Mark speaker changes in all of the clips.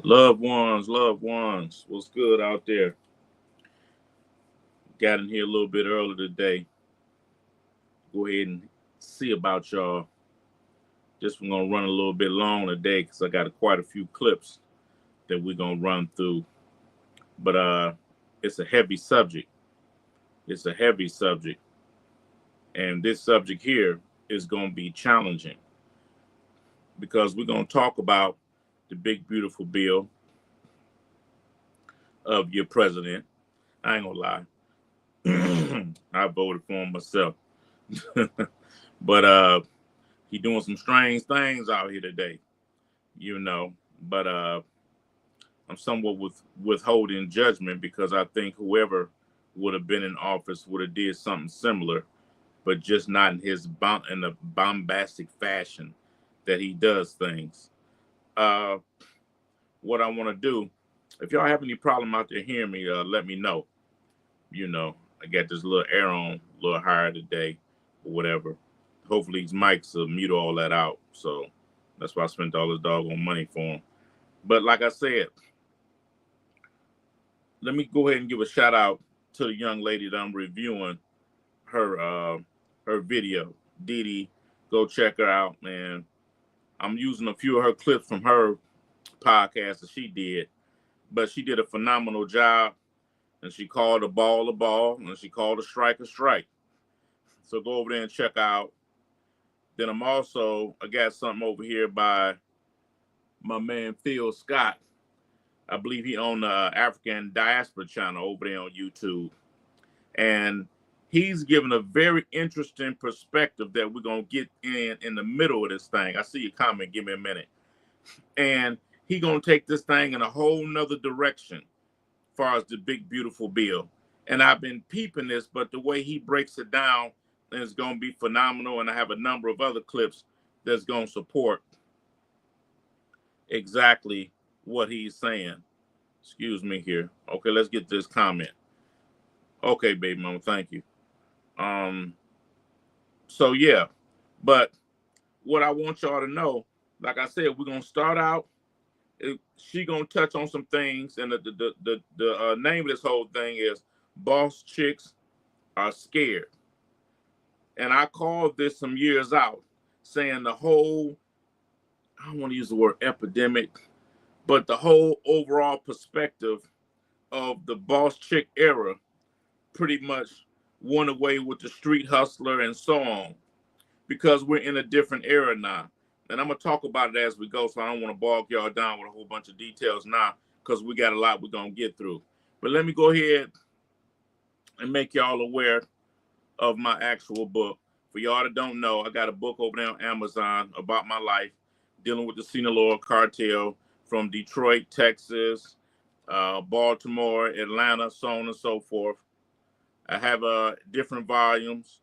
Speaker 1: Loved ones, what's good out there? Got in here a little bit early today. Go ahead and see about y'all. Just we're gonna run a little bit long today because I got quite a few clips that we're gonna run through. But it's a heavy subject. It's a heavy subject, and this subject here is gonna be challenging because we're gonna talk about the big beautiful bill of your president. I ain't gonna lie. I voted for him myself. But he doing some strange things out here today, you know. But I'm somewhat withholding judgment because I think whoever would have been in office would have did something similar, but just not in the bombastic fashion that he does things. Uh, what I want to do, if y'all have any problem out there hearing me, let me know. You know, I got this little air on a little higher today, or whatever. Hopefully these mics will mute all that out. So that's why I spent all this doggone money for them. But like I said, let me go ahead and give a shout out to the young lady that I'm reviewing her video. Didi, go check her out, man. I'm using a few of her clips from her podcast that she did, but she did a phenomenal job. And she called a ball, and she called a strike. So go over there and check out. Then I got something over here by my man Phil Scott. I believe he on the African Diaspora channel over there on YouTube. And he's given a very interesting perspective that we're going to get in the middle of this thing. I see your comment. Give me a minute. And he going to take this thing in a whole nother direction as far as the big, beautiful bill. And I've been peeping this, but the way he breaks it down is going to be phenomenal. And I have a number of other clips that's going to support exactly what he's saying. Excuse me here. Okay, let's get this comment. Okay, baby mama, thank you. So yeah, but what I want y'all to know, like I said, we're gonna start out. She gonna touch on some things, and the name of this whole thing is "Boss Chicks Are Scared." And I called this some years out, saying the whole, I don't want to use the word epidemic, but the whole overall perspective of the boss chick era pretty much went away with the street hustler and so on, because we're in a different era now. And I'm going to talk about it as we go, so I don't want to bog y'all down with a whole bunch of details now, because we got a lot we're going to get through. But let me go ahead and make y'all aware of my actual book. For y'all that don't know, I got a book over there on Amazon about my life, dealing with the Sinaloa cartel from Detroit, Texas, Baltimore, Atlanta, so on and so forth. I have different volumes.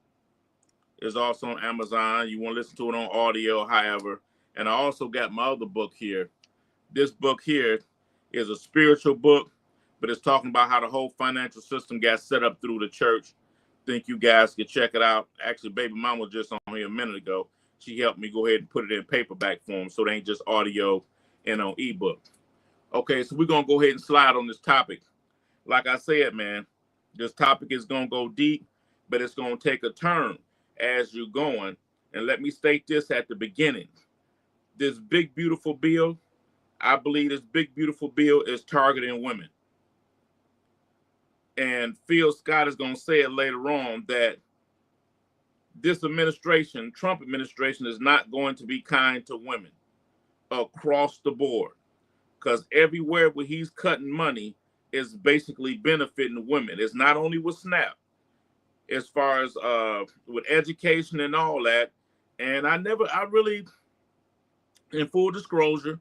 Speaker 1: It's also on Amazon. You want to listen to it on audio, however. And I also got my other book here. This book here is a spiritual book, but it's talking about how the whole financial system got set up through the church. Think you guys could check it out. Actually, baby mom was just on here a minute ago. She helped me go ahead and put it in paperback form, so it ain't just audio and on ebook. Okay, so we're going to go ahead and slide on this topic. Like I said, man, this topic is going to go deep, but it's going to take a turn as you're going. And let me state this at the beginning. This big, beautiful bill, I believe this big, beautiful bill is targeting women. And Phil Scott is going to say it later on that this administration, Trump administration, is not going to be kind to women across the board, because everywhere where he's cutting money is basically benefiting women. It's not only with SNAP, as far as with education and all that. And I really, in full disclosure,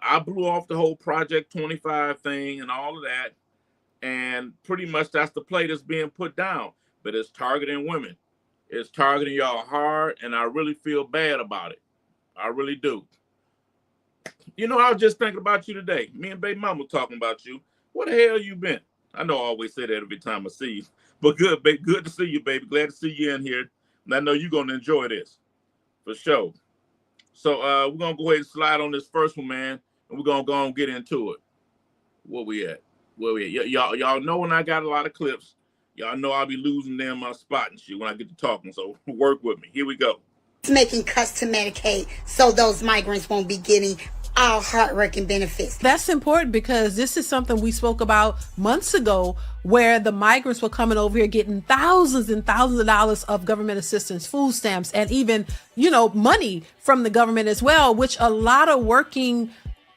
Speaker 1: I blew off the whole Project 25 thing and all of that. And pretty much that's the play that's being put down. But it's targeting women. It's targeting y'all hard, and I really feel bad about it. I really do. You know, I was just thinking about you today. Me and baby mama talking about you. Where the hell you been? I know I always say that every time I see you. But good, baby. Good to see you, baby. Glad to see you in here. And I know you're going to enjoy this. For sure. So we're going to go ahead and slide on this first one, man. And and we're gonna go and get into it. Where we at? Y'all know when I got a lot of clips. Y'all know I'll be losing them spot and shit when I get to talking. So work with me. Here we go.
Speaker 2: Making cuts to Medicaid so those migrants won't be getting our hard-working benefits.
Speaker 3: That's important because this is something we spoke about months ago, where the migrants were coming over here getting thousands and thousands of dollars of government assistance, food stamps, and even, money from the government as well, which a lot of working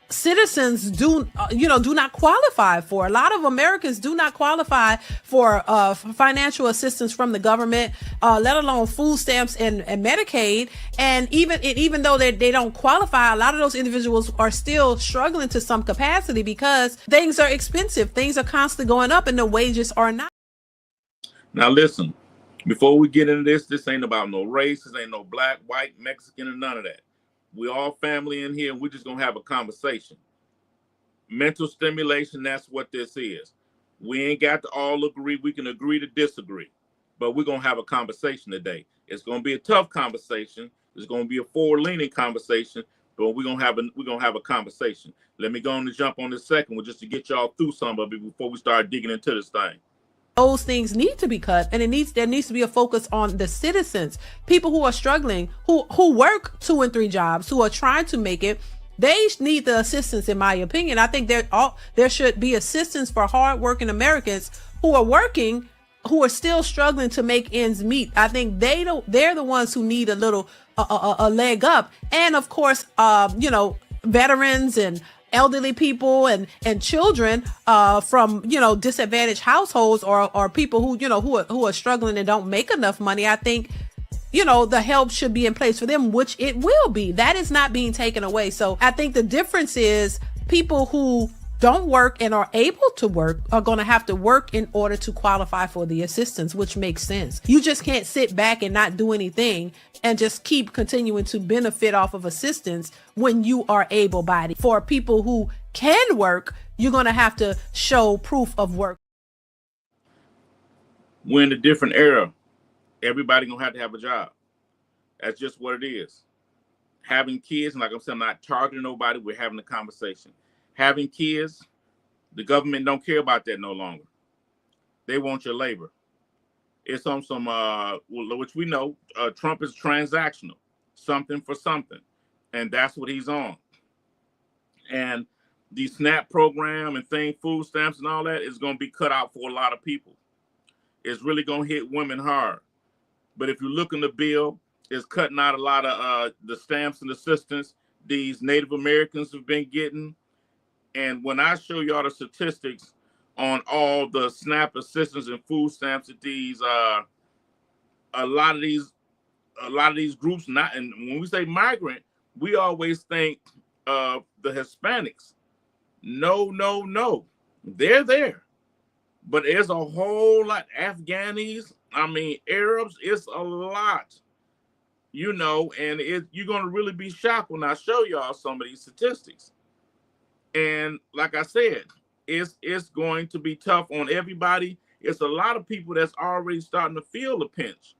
Speaker 3: citizens do not qualify for. A lot of Americans do not qualify for financial assistance from the government, let alone food stamps and Medicaid. And even though they don't qualify, a lot of those individuals are still struggling to some capacity because things are expensive. Things are constantly going up and the wages are not.
Speaker 1: Now listen, before we get into this ain't about no race. This ain't no black, white, Mexican, and none of that. We all family in here, and we're just going to have a conversation. Mental stimulation, that's what this is. We ain't got to all agree. We can agree to disagree, but we're going to have a conversation today. It's going to be a tough conversation. It's going to be a forward-leaning conversation, but we're going to have a conversation. Let me go on and jump on this second one just to get y'all through some of it before we start digging into this thing.
Speaker 3: Those things need to be cut, and there needs to be a focus on the citizens, people who are struggling, who work 2 and 3 jobs, who are trying to make it. They need the assistance, in my opinion. I think there should be assistance for hardworking Americans who are working, who are still struggling to make ends meet. I think they're the ones who need a little a leg up, and of course, veterans and elderly people and children from disadvantaged households or people who are struggling and don't make enough money. I think the help should be in place for them, which it will be. That is not being taken away. So I think the difference is people who don't work and are able to work are going to have to work in order to qualify for the assistance, which makes sense. You just can't sit back and not do anything and just keep continuing to benefit off of assistance when you are able-bodied. For people who can work, you're going to have to show proof of work.
Speaker 1: We're in a different era. Everybody going to have a job. That's just what it is. Having kids, and like I'm saying, I'm not targeting nobody. We're having a conversation. Having kids, the government don't care about that no longer. They want your labor. It's on some, which we know, Trump is transactional, something for something. And that's what he's on. And the SNAP program and food stamps and all that is going to be cut out for a lot of people. It's really going to hit women hard. But if you look in the bill, it's cutting out a lot of the stamps and assistance these Native Americans have been getting. And when I show y'all the statistics on all the SNAP assistance and food stamps that these a lot of these groups not, and when we say migrant, we always think of the Hispanics. No. They're there. But there's a whole lot. Afghanis, Arabs, it's a lot. And you're gonna really be shocked when I show y'all some of these statistics. And like I said, it's going to be tough on everybody. It's a lot of people that's already starting to feel the pinch.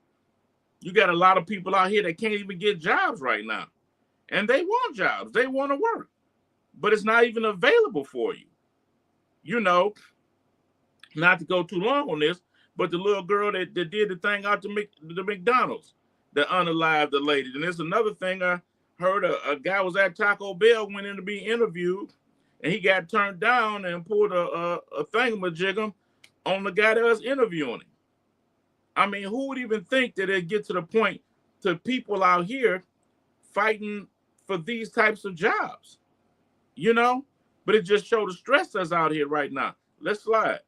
Speaker 1: You got a lot of people out here that can't even get jobs right now. And they want jobs. They want to work. But it's not even available for you. Not to go too long on this, but the little girl that did the thing out to the McDonald's, that unalived the lady. And there's another thing I heard a guy was at Taco Bell, went in to be interviewed, and he got turned down and pulled a thingamajigger on the guy that was interviewing him. Who would even think that it'd get to the point to people out here fighting for these types of jobs? But it just showed the stress that's out here right now. Let's slide.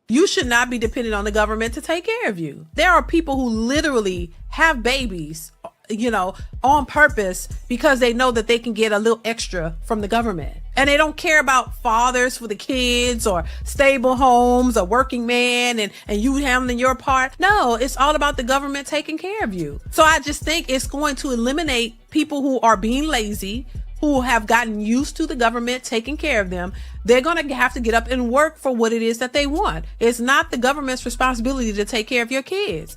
Speaker 3: You should not be dependent on the government to take care of you. There are people who literally have babies, on purpose because they know that they can get a little extra from the government. And they don't care about fathers for the kids or stable homes or working man and you handling your part. No, it's all about the government taking care of you. So I just think it's going to eliminate people who are being lazy, who have gotten used to the government taking care of them. They're going to have to get up and work for what it is that they want. It's not the government's responsibility to take care of your kids.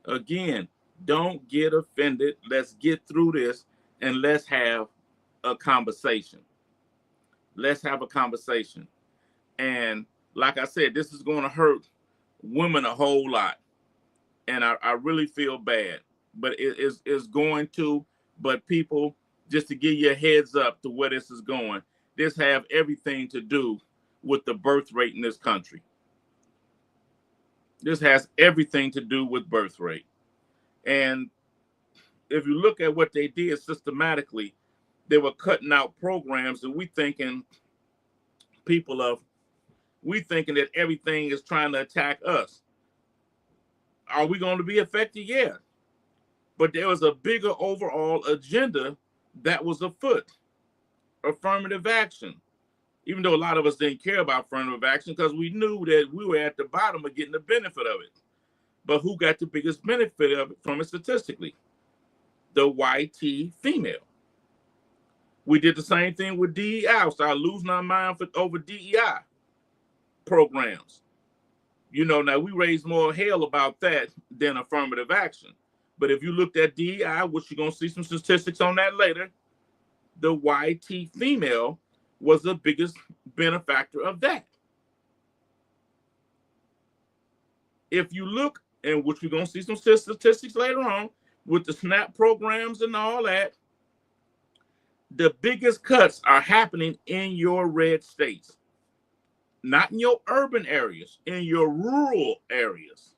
Speaker 1: Again, don't get offended. Let's get through this and let's have a conversation. Let's have a conversation. And like I said, this is going to hurt women a whole lot. And I really feel bad. But it's going to. But people, just to give you a heads up to where this is going, this have everything to do with the birth rate in this country. This has everything to do with birth rate. And if you look at what they did systematically, they were cutting out programs, and we thinking that everything is trying to attack us. Are we going to be affected? Yeah. But there was a bigger overall agenda that was afoot. Affirmative action. Even though a lot of us didn't care about affirmative action because we knew that we were at the bottom of getting the benefit of it. But who got the biggest benefit of it from it statistically? The YT female. We did the same thing with DEI. We started losing our mind over DEI programs. You know, now we raised more hell about that than affirmative action. But if you looked at DEI, which you're going to see some statistics on that later, the YT female was the biggest benefactor of that. If you look, and which we're going to see some statistics later on, with the SNAP programs and all that, the biggest cuts are happening in your red states. Not in your urban areas, in your rural areas.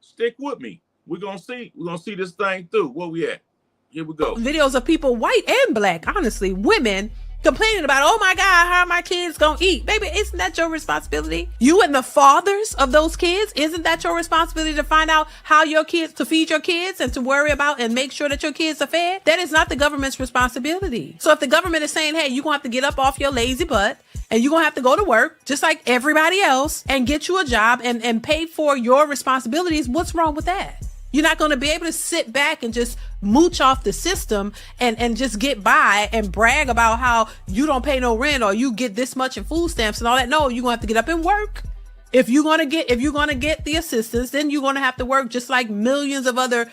Speaker 1: Stick with me. We're gonna see this thing through. Where we at? Here we go.
Speaker 3: Videos of people, white and black, honestly, women complaining about, oh my God, how are my kids gonna eat? Baby, isn't that your responsibility? You and the fathers of those kids, isn't that your responsibility to find out how your kids, to feed your kids and to worry about and make sure that your kids are fed? That is not the government's responsibility. So if the government is saying, hey, you're gonna have to get up off your lazy butt and you're gonna have to go to work just like everybody else and get you a job and pay for your responsibilities, what's wrong with that? You're not going to be able to sit back and just mooch off the system and just get by and brag about how you don't pay no rent or you get this much in food stamps and all that. No, you're going to have to get up and work. If you're going to get the assistance, then you're going to have to work just like millions of other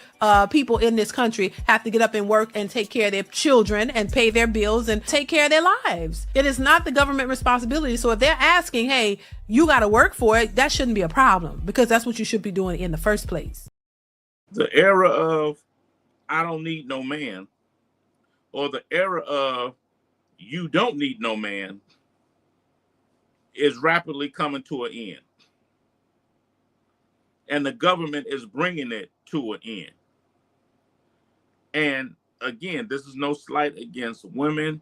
Speaker 3: people in this country have to get up and work and take care of their children and pay their bills and take care of their lives. It is not the government responsibility. So if they're asking, hey, you got to work for it, that shouldn't be a problem because that's what you should be doing in the first place.
Speaker 1: The era of I don't need no man, or the era of you don't need no man, is rapidly coming to an end. And the government is bringing it to an end. And again, this is no slight against women.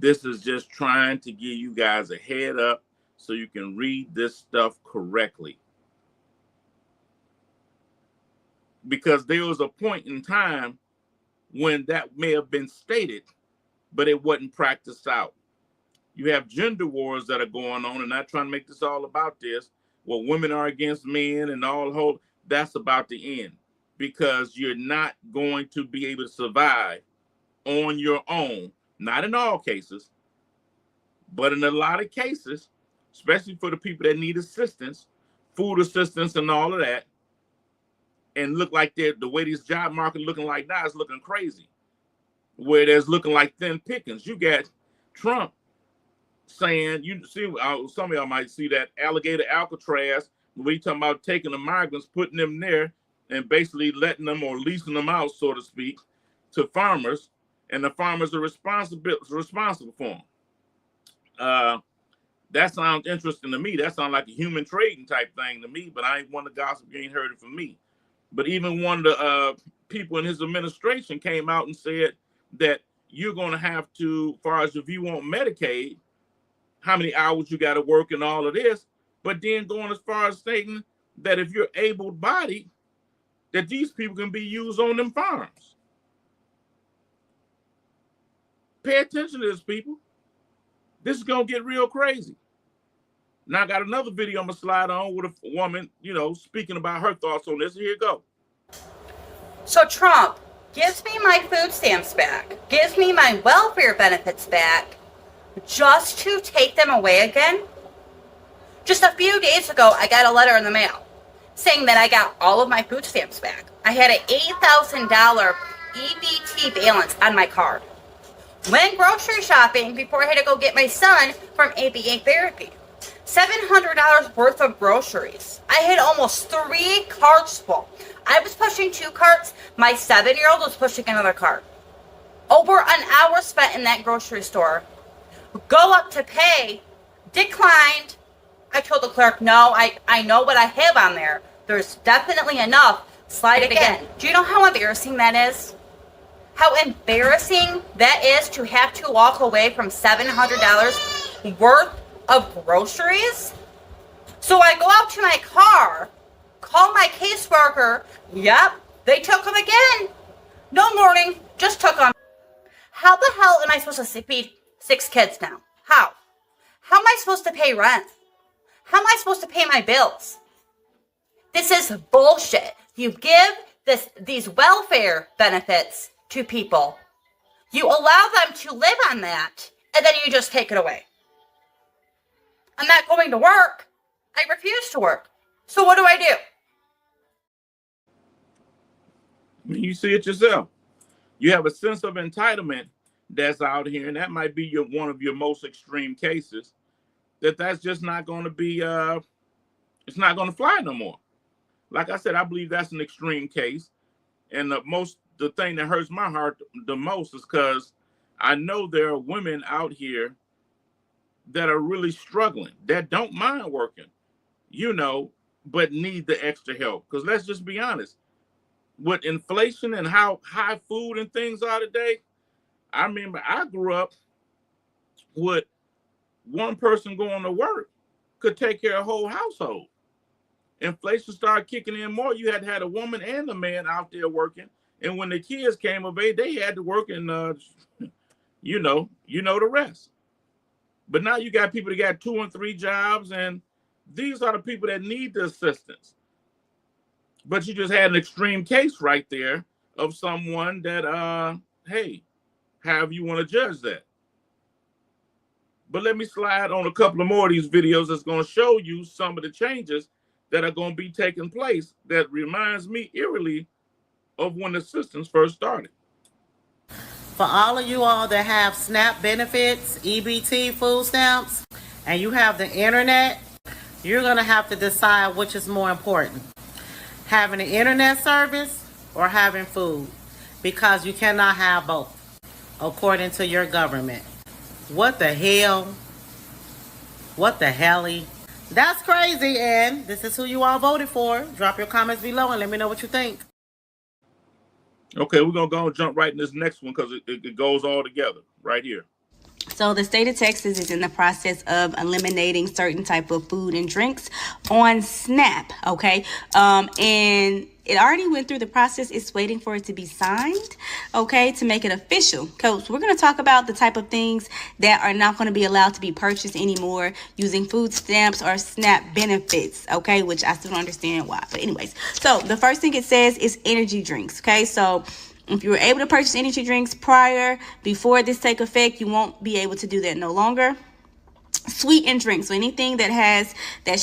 Speaker 1: This is just trying to give you guys a head up so you can read this stuff correctly. Because there was a point in time when that may have been stated, but it wasn't practiced out. You have gender wars that are going on, and not trying to make this all about this. Well, women are against men and all whole. That's about to end because you're not going to be able to survive on your own. Not in all cases, but in a lot of cases, especially for the people that need assistance, food assistance and all of that. And look like the way this job market looking like now is looking crazy. Where there's looking like thin pickings. You got Trump saying, you see, some of y'all might see that alligator Alcatraz, where he's talking about taking the migrants, putting them there, and basically letting them or leasing them out, so to speak, to farmers, and the farmers are responsible for them. That sounds interesting to me. That sounds like a human trading type thing to me, but I ain't one to gossip. You ain't heard it from me. But even one of the people in his administration came out and said that you're going to have to, as far as if you want Medicaid, how many hours you got to work and all of this, but then going as far as stating that if you're able-bodied, that these people can be used on them farms. Pay attention to this, people. This is going to get real crazy. Now I got another video I'm going to slide on with a woman, speaking about her thoughts on this. Here you go.
Speaker 4: So Trump gives me my food stamps back, gives me my welfare benefits back, just to take them away again? Just a few days ago, I got a letter in the mail saying that I got all of my food stamps back. I had an $8,000 EBT balance on my card. Went grocery shopping before I had to go get my son from ABA therapy. $700 worth of groceries. I had almost 3 carts full. I was pushing 2 carts. My 7-year-old was pushing another cart. Over an hour spent in that grocery store. Go up to pay. Declined. I told the clerk, no, I know what I have on there. There's definitely enough. Slide it again. Do you know how embarrassing that is? How embarrassing that is to have to walk away from $700 worth of groceries? So I go out to my car, call my caseworker. Yep, they took them again. No warning, just took them. How the hell am I supposed to feed 6 kids now? How? How am I supposed to pay rent? How am I supposed to pay my bills? This is bullshit. You give these welfare benefits to people. You allow them to live on that, and then you just take it away. I'm not going to work. I refuse to work. So what do I do?
Speaker 1: You see it yourself. You have a sense of entitlement that's out here, and that might be one of your most extreme cases. That's just not going to be. It's not going to fly no more. Like I said, I believe that's an extreme case, and the thing that hurts my heart the most is because I know there are women out here that are really struggling, that don't mind working, but need the extra help. Because let's just be honest, with inflation and how high food and things are today, I remember I grew up with one person going to work could take care of a whole household. Inflation started kicking in more. You had to have a woman and a man out there working. And when the kids came of age, they had to work, and you know the rest. But now you got people that got 2 and 3 jobs, and these are the people that need the assistance. But you just had an extreme case right there of someone that, hey, however you want to judge that. But let me slide on a couple of more of these videos that's going to show you some of the changes that are going to be taking place that reminds me eerily of when the systems first started.
Speaker 5: For all of you all that have SNAP benefits, EBT, food stamps, and you have the internet, you're going to have to decide which is more important. Having an internet service or having food, because you cannot have both, according to your government. What the hell? What the helly? That's crazy, and this is who you all voted for. Drop your comments below and let me know what you think.
Speaker 1: Okay, we're going to go and jump right in this next one because it goes all together right here.
Speaker 6: So the state of Texas is in the process of eliminating certain type of food and drinks on SNAP, okay? And it already went through the process. It's waiting for it to be signed, okay, to make it official. Because we're going to talk about the type of things that are not going to be allowed to be purchased anymore using food stamps or SNAP benefits, okay, which I still don't understand why. But anyways, so the first thing it says is energy drinks, okay? So if you were able to purchase energy drinks before this take effect, you won't be able to do that no longer. Sweetened drinks, so anything that's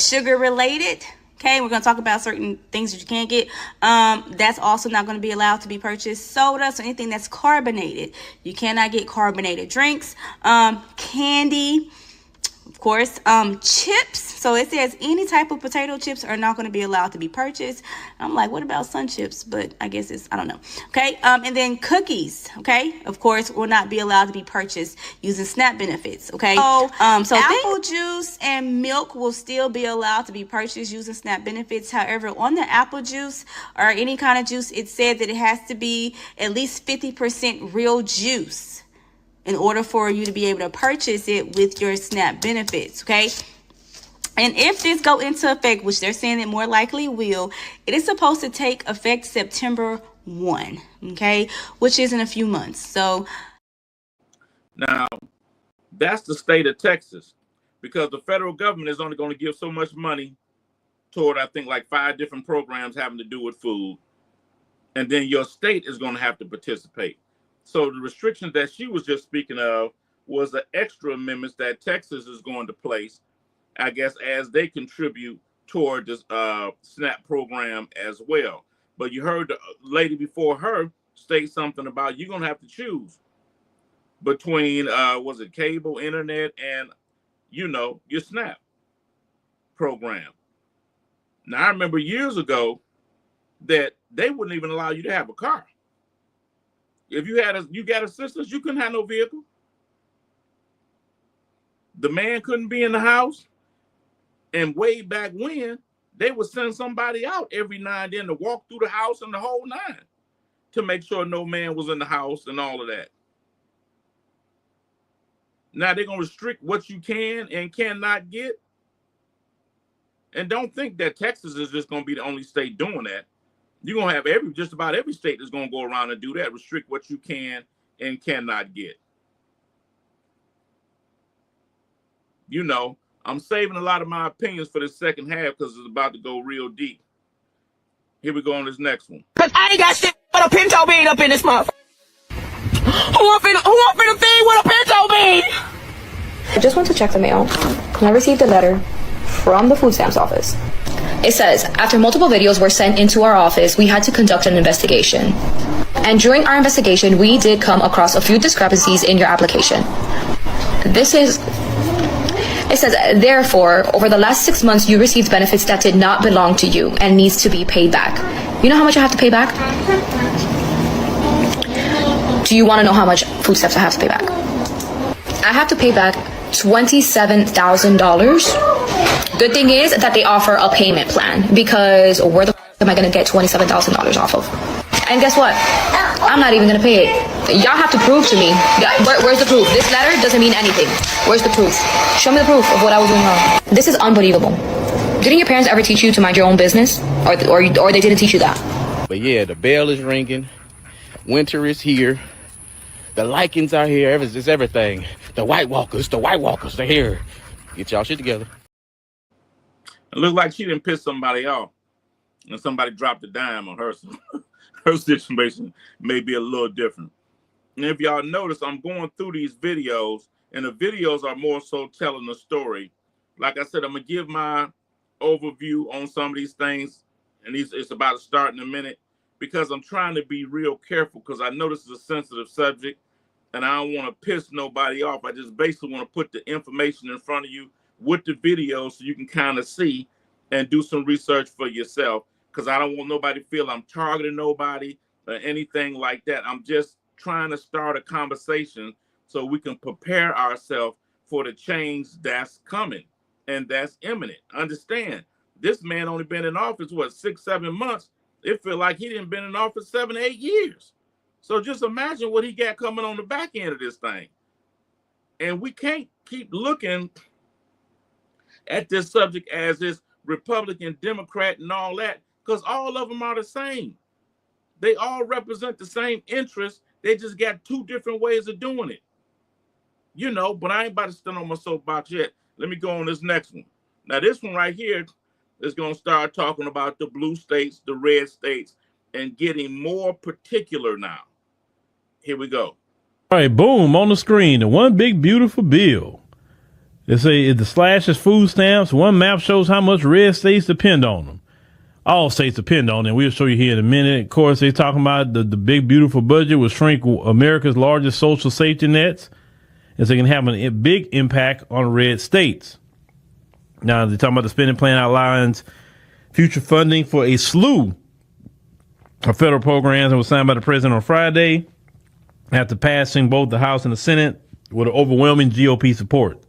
Speaker 6: sugar related. Okay, we're going to talk about certain things that you can't get. That's also not going to be allowed to be purchased. Soda, so anything that's carbonated. You cannot get carbonated drinks. Candy, of course. Chips. So it says any type of potato chips are not going to be allowed to be purchased. I'm like, what about sun chips? But I guess I don't know. Okay. And then cookies, okay, of course, will not be allowed to be purchased using SNAP benefits. Okay. So apple juice and milk will still be allowed to be purchased using SNAP benefits. However, on the apple juice or any kind of juice, it said that it has to be at least 50% real juice in order for you to be able to purchase it with your SNAP benefits, okay? And if this go into effect, which they're saying it more likely will, it is supposed to take effect September 1, okay? Which is in a few months. So
Speaker 1: now, that's the state of Texas, because the federal government is only going to give so much money toward, I think, like 5 different programs having to do with food. And then your state is going to have to participate. So the restrictions that she was just speaking of was the extra amendments that Texas is going to place, I guess, as they contribute toward this SNAP program as well. But you heard the lady before her state something about you're going to have to choose. between was it cable, internet, and your SNAP program. Now I remember years ago that they wouldn't even allow you to have a car. If you got assistance, you couldn't have no vehicle. The man couldn't be in the house. And way back when, they would send somebody out every now and then to walk through the house and the whole nine to make sure no man was in the house and all of that. Now they're going to restrict what you can and cannot get. And don't think that Texas is just going to be the only state doing that. You're going to have just about every state that's going to go around and do that, restrict what you can and cannot get. I'm saving a lot of my opinions for the second half because it's about to go real deep. Here we go on this next one.
Speaker 7: Cause I ain't got shit but a pinto bean up in this motherfucker. Who want finna feed with a pinto bean?
Speaker 8: I just went to check the mail and I received a letter from the food stamps office. It says, after multiple videos were sent into our office, we had to conduct an investigation. And during our investigation, we did come across a few discrepancies in your application. It says, therefore, over the last 6 months, you received benefits that did not belong to you and needs to be paid back. You know how much I have to pay back? Do you want to know how much food stamps I have to pay back? I have to pay back $27,000. Good thing is that they offer a payment plan, because where the am I going to get $27,000 off of? And guess what? I'm not even going to pay it. Y'all have to prove to me. Where's the proof? This letter doesn't mean anything. Where's the proof? Show me the proof of what I was doing wrong. This is unbelievable. Didn't your parents ever teach you to mind your own business? Or they didn't teach you that?
Speaker 9: But yeah, the bell is ringing. Winter is here. The lichens are here. It's everything. The White Walkers, they're here. Get y'all shit together.
Speaker 1: It looks like she didn't piss somebody off. And somebody dropped a dime on her. So her situation may be a little different. And if y'all notice, I'm going through these videos, and the videos are more so telling the story. Like I said, I'm going to give my overview on some of these things, and it's about to start in a minute, because I'm trying to be real careful, because I know this is a sensitive subject, and I don't want to piss nobody off. I just basically want to put the information in front of you with the video so you can kind of see and do some research for yourself, because I don't want nobody to feel I'm targeting nobody or anything like that. I'm just trying to start a conversation so we can prepare ourselves for the change that's coming and that's imminent. Understand, this man only been in office, 6-7 months. It feel like he didn't been in office 7-8 years. So just imagine what he got coming on the back end of this thing. And we can't keep looking at this subject as this Republican, Democrat, and all that, because all of them are the same. They all represent the same interests. They just got two different ways of doing it. But I ain't about to stand on my soapbox yet. Let me go on this next one. Now, this one right here is going to start talking about the blue states, the red states, and getting more particular now. Here we go.
Speaker 10: All right, boom, on the screen, the one big beautiful bill. They say the slash is food stamps. One map shows how much red states depend on them. All states depend on them. We'll show you here in a minute. Of course, they're talking about the big beautiful budget will shrink America's largest social safety nets, and so it can have a big impact on red states. Now, they're talking about the spending plan outlines future funding for a slew of federal programs that was signed by the president on Friday after passing both the House and the Senate with an overwhelming GOP support.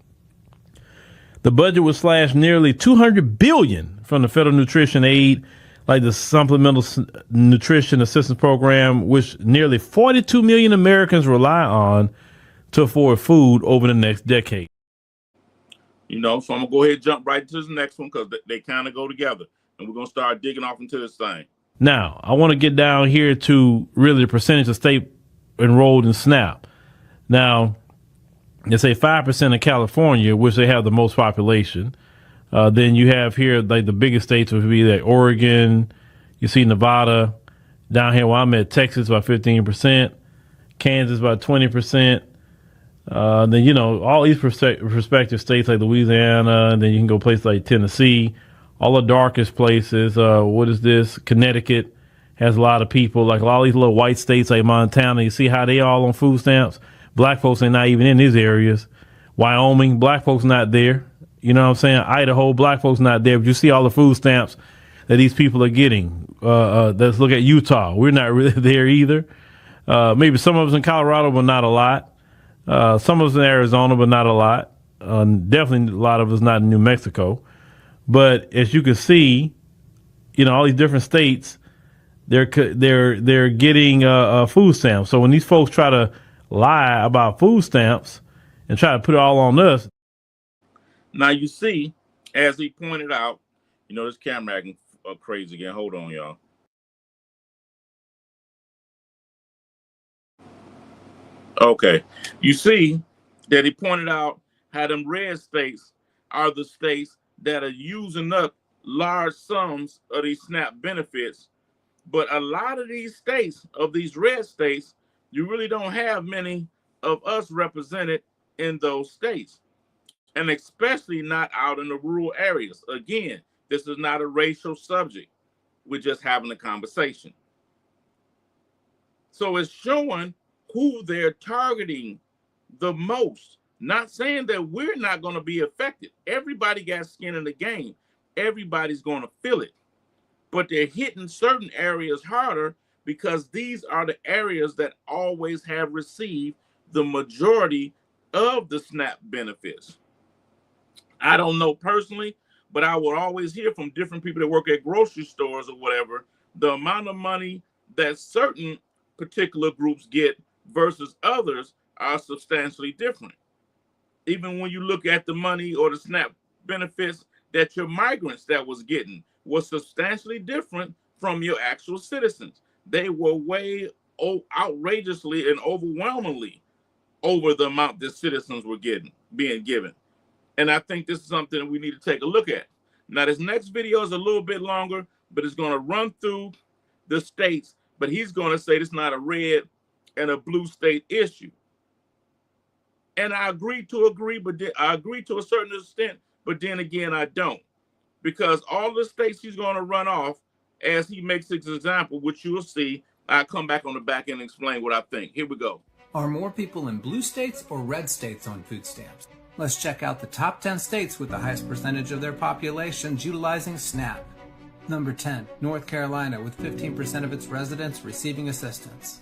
Speaker 10: The budget was slashed nearly $200 billion from the federal nutrition aid, like the Supplemental Nutrition Assistance Program, which nearly 42 million Americans rely on to afford food over the next decade.
Speaker 1: So I'm going to go ahead and jump right to the next one, because they kind of go together. And we're going to start digging off into this thing.
Speaker 10: Now, I want to get down here to really the percentage of state enrolled in SNAP. Now, they say 5% in California, which they have the most population. Then you have here, like the biggest states would be like Oregon. You see Nevada. Down here where I'm at, Texas, about 15%. Kansas, about 20%. Then, all these prospective states like Louisiana, and then you can go places like Tennessee, all the darkest places. What is this? Connecticut has a lot of people, like a lot of these little white states like Montana. You see how they all on food stamps? Black folks are not even in these areas. Wyoming, black folks not there. You know what I'm saying? Idaho, black folks not there. But you see all the food stamps that these people are getting. Let's look at Utah. We're not really there either. Maybe some of us in Colorado, but not a lot. Some of us in Arizona, but not a lot. Definitely a lot of us not in New Mexico. But as you can see, you know, all these different states, they're getting food stamps. So when these folks try to lie about food stamps and try to put it all on us.
Speaker 1: Now you see, as he pointed out, you know, this camera acting crazy again. Hold on, y'all. Okay. You see that he pointed out how them red states are the states that are using up large sums of these SNAP benefits. But a lot of these states, of these red states, you really don't have many of us represented in those states. And especially not out in the rural areas. Again, this is not a racial subject. We're just having a conversation. So it's showing who they're targeting the most. Not saying that we're not going to be affected. Everybody got skin in the game. Everybody's going to feel it. But they're hitting certain areas harder because these are the areas that always have received the majority of the SNAP benefits. I don't know personally, but I would always hear from different people that work at grocery stores or whatever, the amount of money that certain particular groups get versus others are substantially different. Even when you look at the money or the SNAP benefits that your migrants that was getting was substantially different from your actual citizens. They were way outrageously and overwhelmingly over the amount that citizens were being given. And I think this is something that we need to take a look at. Now, this next video is a little bit longer, but it's going to run through the states. But he's going to say it's not a red and a blue state issue. And I agree, but I agree to a certain extent, but then again, I don't. Because all the states he's going to run off as he makes his example, which you will see, I'll come back on the back end and explain what I think. Here we go.
Speaker 11: Are more people in blue states or red states on food stamps? Let's check out the top 10 states with the highest percentage of their populations utilizing SNAP. Number 10, North Carolina with 15% of its residents receiving assistance.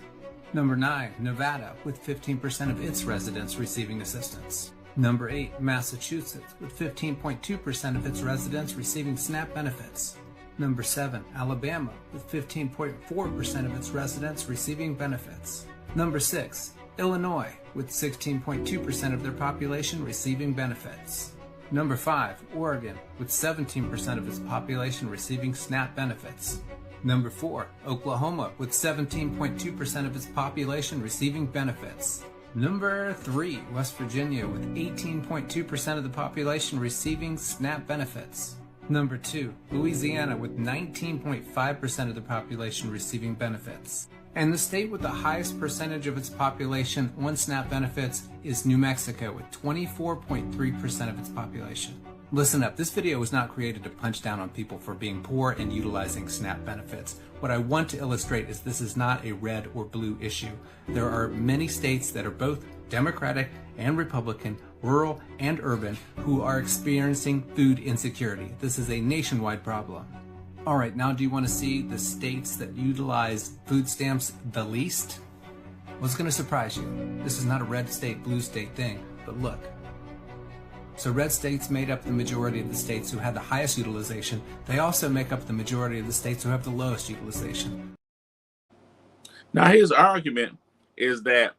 Speaker 11: Number 9, Nevada with 15% of its residents receiving assistance. Number 8, Massachusetts with 15.2% of its residents receiving SNAP benefits. Number 7, Alabama with 15.4% of its residents receiving benefits. Number 6, Illinois with 16.2% of their population receiving benefits. Number 5, Oregon with 17% of its population receiving SNAP benefits. Number 4, Oklahoma with 17.2% of its population receiving benefits. Number 3, West Virginia with 18.2% of the population receiving SNAP benefits. Number 2, Louisiana with 19.5% of the population receiving benefits. And the state with the highest percentage of its population on SNAP benefits is New Mexico with 24.3% of its population. Listen up, this video was not created to punch down on people for being poor and utilizing SNAP benefits. What I want to illustrate is this is not a red or blue issue. There are many states that are both Democratic and Republican, rural and urban, who are experiencing food insecurity. This is a nationwide problem. All right, now do you want to see the states that utilize food stamps the least? What's going to surprise you? This is not a red state, blue state thing, but look. So red states made up the majority of the states who had the highest utilization. They also make up the majority of the states who have the lowest utilization.
Speaker 1: Now his argument is that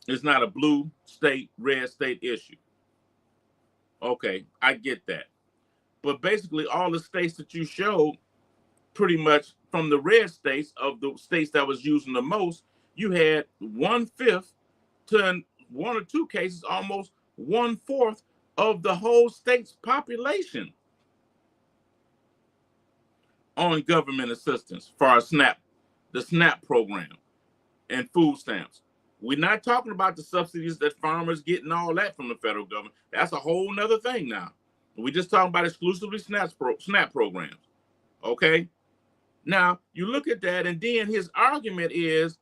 Speaker 1: it's not a blue state, red state issue. Okay, I get that. But basically all the states that you showed, pretty much from the red states, of the states that was using the most, you had 1/5 to, in one or two cases, almost 1/4 of the whole state's population on government assistance for our SNAP, the SNAP program and food stamps. We're not talking about the subsidies that farmers get and all that from the federal government. That's a whole nother thing now. We're just talking about exclusively SNAP programs. Okay? Now, you look at that, and then his argument is,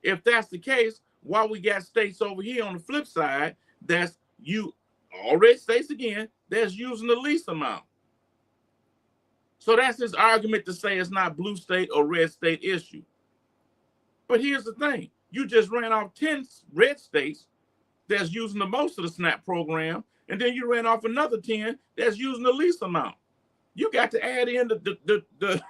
Speaker 1: if that's the case, while we got states over here on the flip side that's all red states again, that's using the least amount. So that's his argument to say it's not blue state or red state issue. But here's the thing. You just ran off 10 red states that's using the most of the SNAP program, and then you ran off another 10 that's using the least amount. You got to add in the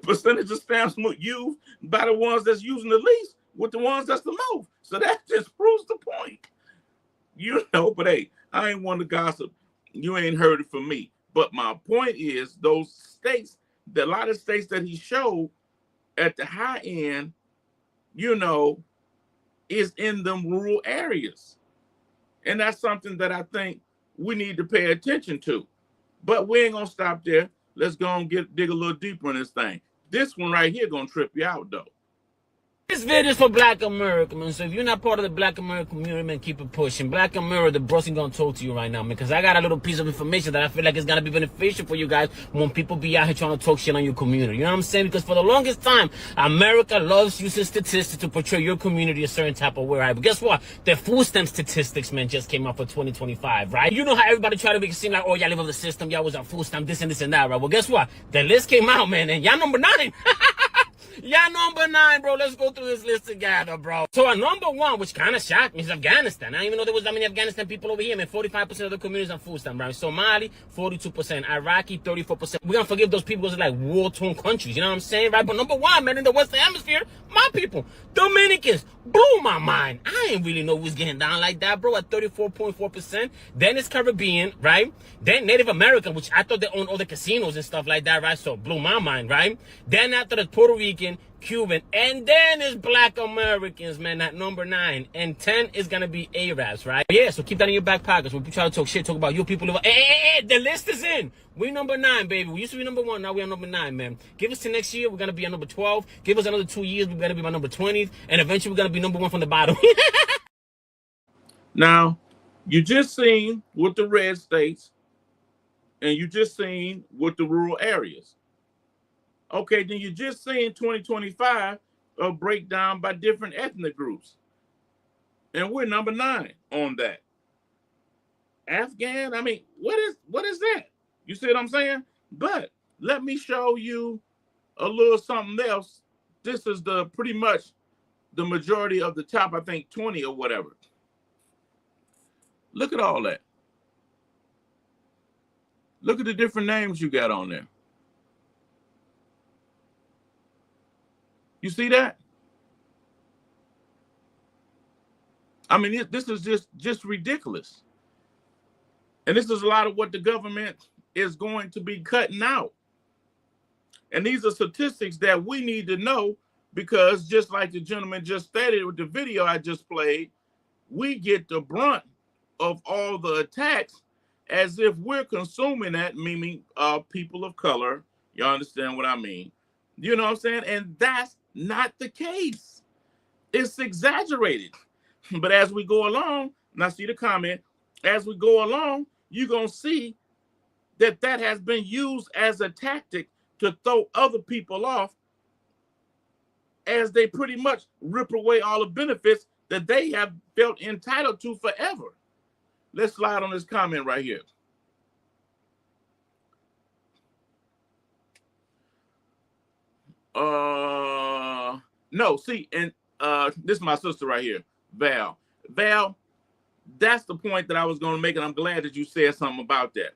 Speaker 1: percentage of stamps used by the ones that's using the least with the ones that's the most. So that just proves the point. But hey, I ain't one to gossip. You ain't heard it from me. But my point is those states, a lot of states that he showed at the high end, is in them rural areas. And that's something that I think we need to pay attention to. But we ain't going to stop there. Let's go and dig a little deeper in this thing. This one right here going to trip you out, though.
Speaker 7: This video is for Black America, man. So if you're not part of the Black America community, man, keep it pushing. Black America, the bros ain't gonna talk to you right now, man, because I got a little piece of information that I feel like is gonna be beneficial for you guys when people be out here trying to talk shit on your community. You know what I'm saying? Because for the longest time, America loves using statistics to portray your community a certain type of way, right? But guess what? The food stamp statistics, man, just came out for 2025, right? You know how everybody try to make it seem like, oh, y'all live on the system, y'all was on food stamp, this and this and that, right? Well, guess what? The list came out, man, and y'all number 9. Yeah, number 9, bro. Let's go through this list together, bro. So at number 1, which kind of shocked me, is Afghanistan. I didn't even know there was that many Afghanistan people over here, man. 45% of the communities on food stamp, right? Somali, 42%. Iraqi, 34%. We're gonna forgive those people because they're like war-torn countries, you know what I'm saying, right? But number 1, man, in the Western Hemisphere, my people, Dominicans, blew my mind. I didn't really know who was getting down like that, bro, at 34.4%. Then it's Caribbean, right? Then Native American, which I thought they owned all the casinos and stuff like that, right? So blew my mind, right? Then after the Puerto Rican, Cuban, and then it's Black Americans, man, at number 9. And 10 is gonna be Arabs, right? Yeah, so keep that in your back pockets. When people try to talk shit, talk about you people. Hey, the list is in. We number 9, baby. We used to be number 1, now we are number 9, man. Give us to next year, we're gonna be at number 12. Give us another 2 years, we're gonna be by number 20, and eventually we're gonna be number 1 from the bottom.
Speaker 1: Now, you just seen with the red states, and you just seen with the rural areas. Okay, then you just seen 2025 a breakdown by different ethnic groups. And we're number 9 on that. Afghan, I mean, what is that? You see what I'm saying? But let me show you a little something else. This is pretty much the majority of the top, I think, 20 or whatever. Look at all that. Look at the different names you got on there. You see that? I mean, this is just ridiculous. And this is a lot of what the government is going to be cutting out. And these are statistics that we need to know because just like the gentleman just stated with the video I just played, we get the brunt of all the attacks as if we're consuming that, meaning people of color. You understand what I mean? You know what I'm saying? And that's not the case. It's exaggerated. But as we go along, and I see the comment, as we go along, you're going to see that has been used as a tactic to throw other people off as they pretty much rip away all the benefits that they have felt entitled to forever. Let's slide on this comment right here. No, see, and this is my sister right here, Val. Val, that's the point that I was going to make, and I'm glad that you said something about that.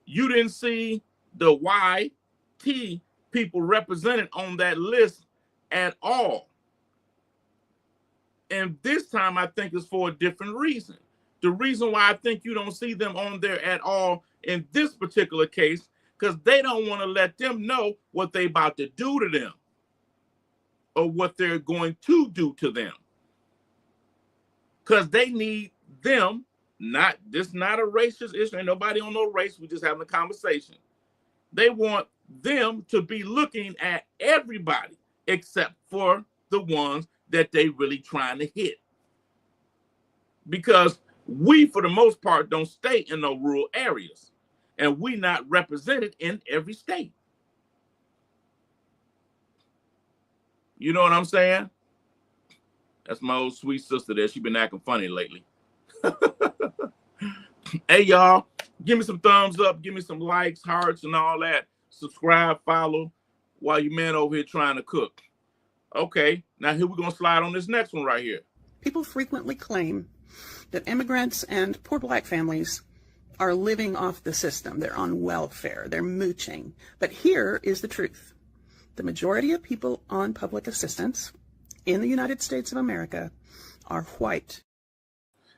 Speaker 1: You didn't see the YT people represented on that list at all. And this time, I think is for a different reason. The reason why I think you don't see them on there at all in this particular case, because they don't want to let them know what they about to do to them or what they're going to do to them. Because they need them, not a racist issue, ain't nobody on no race, we just having a conversation. They want them to be looking at everybody except for the ones that they really trying to hit. Because we, for the most part, don't stay in no rural areas. And we not represented in every state. You know what I'm saying? That's my old sweet sister there. She been acting funny lately. Hey, y'all, give me some thumbs up. Give me some likes, hearts, and all that. Subscribe, follow while your man over here trying to cook. Okay, now here we're going to slide on this next one right here.
Speaker 12: People frequently claim that immigrants and poor black families are living off the system. They're on welfare. They're mooching. But here is the truth. The majority of people on public assistance in the United States of America are white.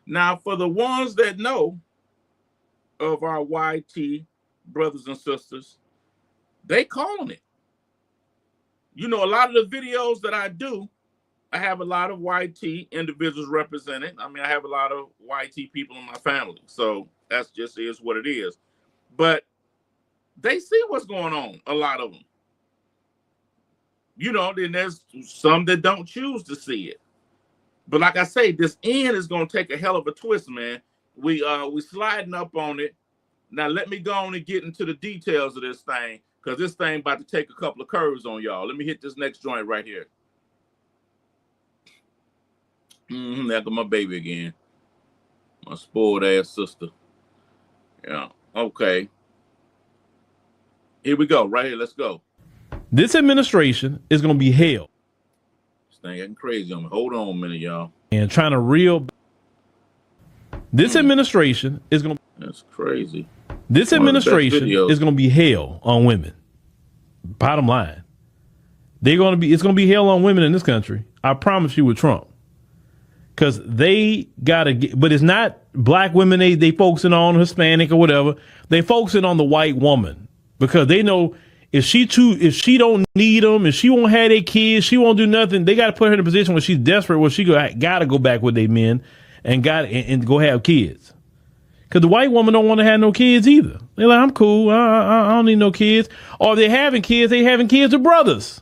Speaker 1: Now, for the ones that know of our YT brothers and sisters, they calling it. You know, a lot of the videos that I do, I have a lot of YT individuals represented. I mean, I have a lot of YT people in my family. So that's just is what it is. But they see what's going on, a lot of them. You know, then there's some that don't choose to see it. But like I say, this end is going to take a hell of a twist, man. We sliding up on it. Now let me go on and get into the details of this thing, because this thing about to take a couple of curves on y'all. Let me hit this next joint right here. There go my baby again. My spoiled ass sister. Yeah. Okay. Here we go. Right here. Let's go.
Speaker 10: This administration is going to be hell.
Speaker 1: This thing getting crazy on me. Hold on a minute, y'all.
Speaker 10: And trying to reel. This administration is going to.
Speaker 1: That's crazy.
Speaker 10: This administration is going to be hell on women. Bottom line. It's going to be hell on women in this country. I promise you with Trump. Because they got to get, but it's not black women they focusing on, Hispanic or whatever. They focusing on the white woman because they know if she don't need them, if she won't have their kids, she won't do nothing. They got to put her in a position where she's desperate, where she got to go back with their men and go have kids. Because the white woman don't want to have no kids either. They're like, I'm cool. I don't need no kids. Or if they're having kids, they having kids with brothers.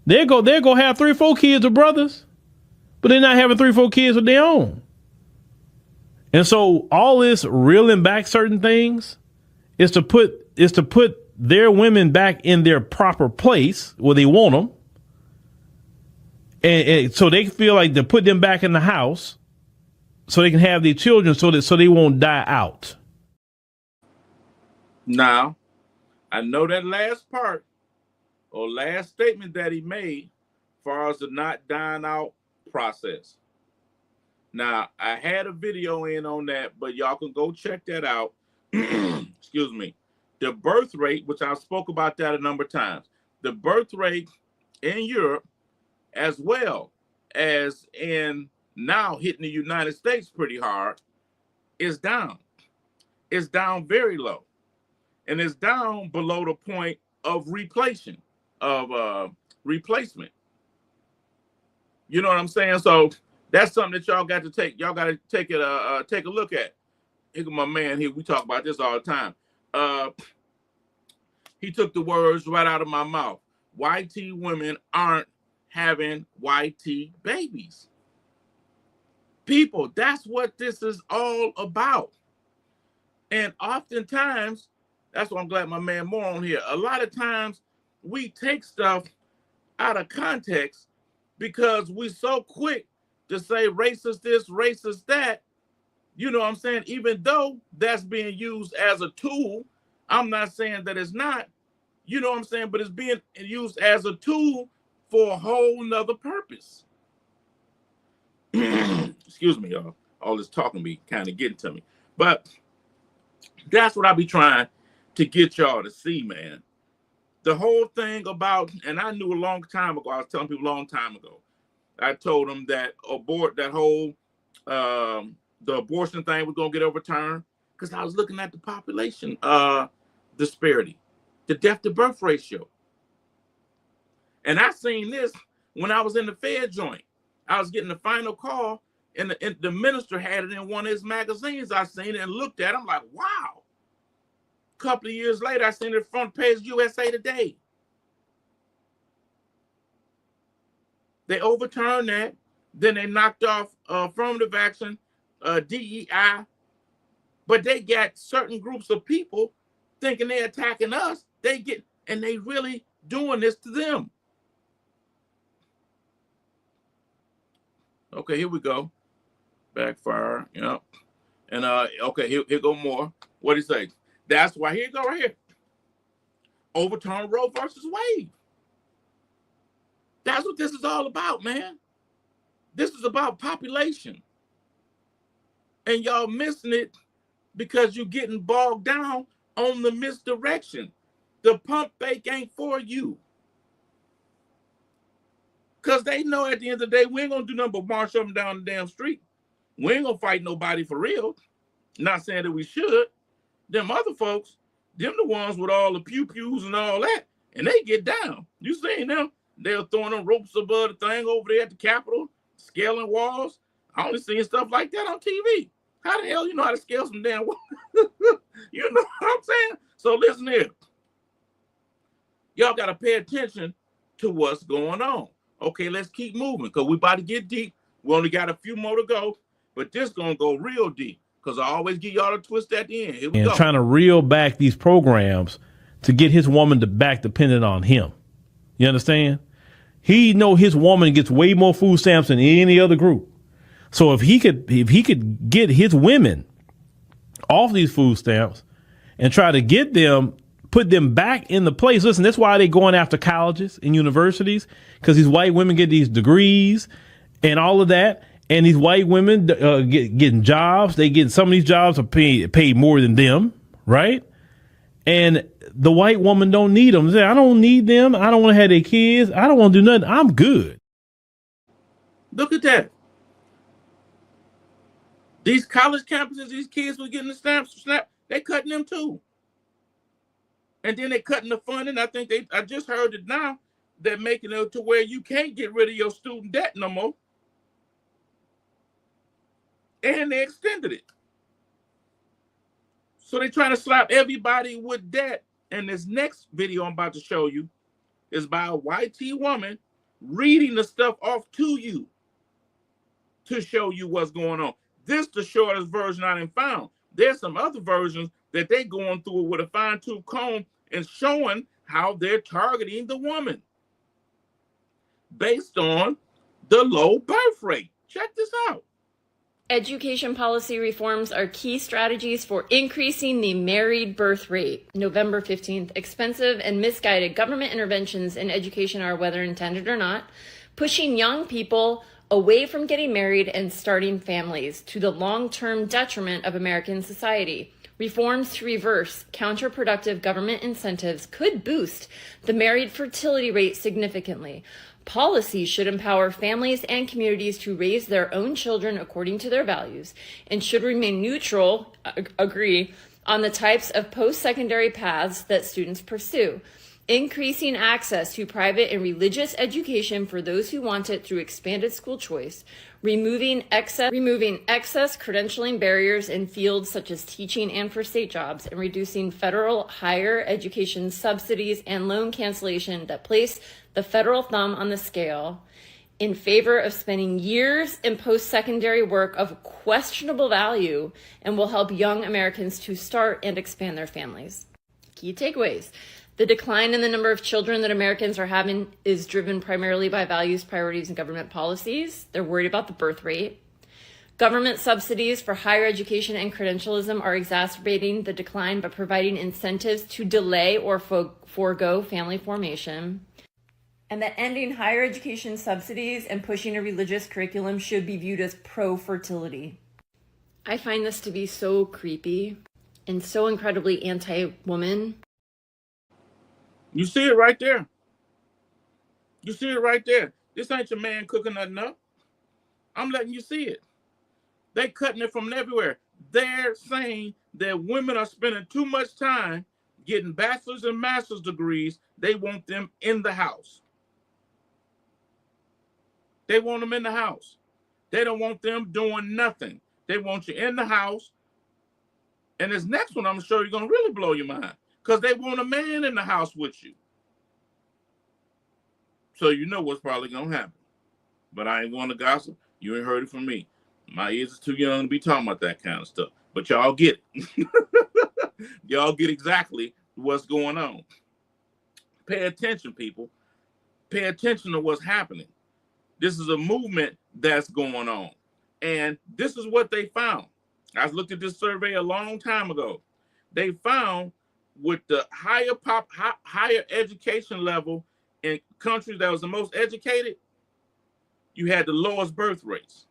Speaker 10: They'll go have 3 or 4 kids with brothers. But they're not having 3 or 4 kids of their own. And so all this reeling back certain things is to put their women back in their proper place where they want them. And so they feel like to put them back in the house so they can have their children so they won't die out.
Speaker 1: Now, I know that last part or last statement that he made as far as the not dying out process. Now, I had a video in on that, but y'all can go check that out. Excuse me. The birth rate, which I spoke about that a number of times, the birth rate in Europe as well as in now hitting the United States pretty hard is down. It's down very low. And it's down below the point of replacement. You know what I'm saying? So that's something that y'all got to take. Y'all got to take a look at. Here my man here. We talk about this all the time. He took the words right out of my mouth. YT women aren't having YT babies. People, that's what this is all about. And oftentimes, that's why I'm glad my man Moore on here. A lot of times we take stuff out of context because we're so quick to say racist this, racist that. You know what I'm saying? Even though that's being used as a tool, I'm not saying that it's not. You know what I'm saying? But it's being used as a tool for a whole nother purpose. Excuse me, y'all. All this talking be kind of getting to me. But that's what I be trying to get y'all to see, man. The whole thing about, and I knew a long time ago, I was telling people a long time ago, I told them that the abortion thing was going to get overturned because I was looking at the population disparity, the death to birth ratio. And I seen this when I was in the Fed joint. I was getting the final call, and the minister had it in one of his magazines. I seen it and looked at it. I'm like, wow. A couple of years later, I seen it front page USA Today. They overturned that. Then they knocked off affirmative action, DEI. But they got certain groups of people thinking they're attacking us. They really doing this to them. Okay, here we go. Backfire. Yep. And okay, here go more. What do you say? That's why here you go right here. Overturn Roe versus Wade. That's what this is all about, man. This is about population. And y'all missing it because you're getting bogged down on the misdirection. The pump fake ain't for you. Because they know at the end of the day, we ain't going to do nothing but march up and down the damn street. We ain't going to fight nobody for real. Not saying that we should. Them other folks, them the ones with all the pew-pews and all that, and they get down. You seen them? They're throwing them ropes above the thing over there at the Capitol, scaling walls. I only seen stuff like that on TV. How the hell you know how to scale some damn walls? You know what I'm saying? So listen here. Y'all got to pay attention to what's going on. Okay, let's keep moving because we about to get deep. We only got a few more to go, but this going to go real deep because I always give y'all a twist at the end. Here we go.
Speaker 10: Trying to reel back these programs to get his woman to back dependent on him. You understand? He know his woman gets way more food stamps than any other group. So if he could get his women off these food stamps and try to get them, put them back in the place. Listen, that's why they going after colleges and universities, because these white women get these degrees and all of that. And these white women getting jobs. They get some of these jobs are paid more than them, right? And the white woman don't need them. Say, I don't need them. I don't want to have their kids. I don't want to do nothing. I'm good.
Speaker 1: Look at that. These college campuses, these kids were getting the stamps, they cutting them too. And then they cutting the funding. I just heard it now. They're making it to where you can't get rid of your student debt no more. And they extended it. So they're trying to slap everybody with debt. And this next video I'm about to show you is by a white woman reading the stuff off to you to show you what's going on. This is the shortest version I done found. There's some other versions that they going through with a fine-tooth comb and showing how they're targeting the woman based on the low birth rate. Check this out.
Speaker 13: Education policy reforms are key strategies for increasing the married birth rate. November 15th, expensive and misguided government interventions in education are, whether intended or not, pushing young people away from getting married and starting families to the long-term detriment of American society. Reforms to reverse counterproductive government incentives could boost the married fertility rate significantly. Policies should empower families and communities to raise their own children according to their values and should remain neutral, agree, on the types of post-secondary paths that students pursue. Increasing access to private and religious education for those who want it through expanded school choice, removing excess credentialing barriers in fields such as teaching and for state jobs, and reducing federal higher education subsidies and loan cancellation that place the federal thumb on the scale in favor of spending years in post-secondary work of questionable value and will help young Americans to start and expand their families. Key takeaways. The decline in the number of children that Americans are having is driven primarily by values, priorities, and government policies. They're worried about the birth rate. Government subsidies for higher education and credentialism are exacerbating the decline by providing incentives to delay or forego family formation. And that ending higher education subsidies and pushing a religious curriculum should be viewed as pro-fertility. I find this to be so creepy and so incredibly anti-woman.
Speaker 1: You see it right there. You see it right there. This ain't your man cooking nothing up. I'm letting you see it. They cutting it from everywhere. They're saying that women are spending too much time getting bachelor's and master's degrees. They want them in the house. They want them in the house. They don't want them doing nothing. They want you in the house. And this next one I'm going to show you going to really blow your mind. Because they want a man in the house with you. So you know what's probably going to happen. But I ain't going to gossip. You ain't heard it from me. My ears are too young to be talking about that kind of stuff. But y'all get it. Y'all get exactly what's going on. Pay attention, people. Pay attention to what's happening. This is a movement that's going on. And this is what they found. I looked at this survey a long time ago. They found with the higher education level in countries that was the most educated, you had the lowest birth rates.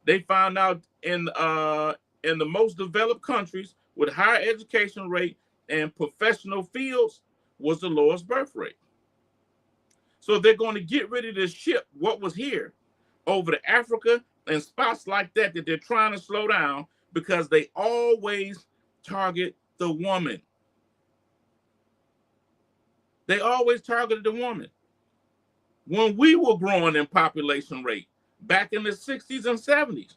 Speaker 1: They found out in the most developed countries with higher education rate and professional fields was the lowest birth rate. So they're going to get rid of this ship, what was here, over to Africa and spots like that they're trying to slow down because they always target the woman. They always targeted the woman. When we were growing in population rate, back in the 60s and 70s,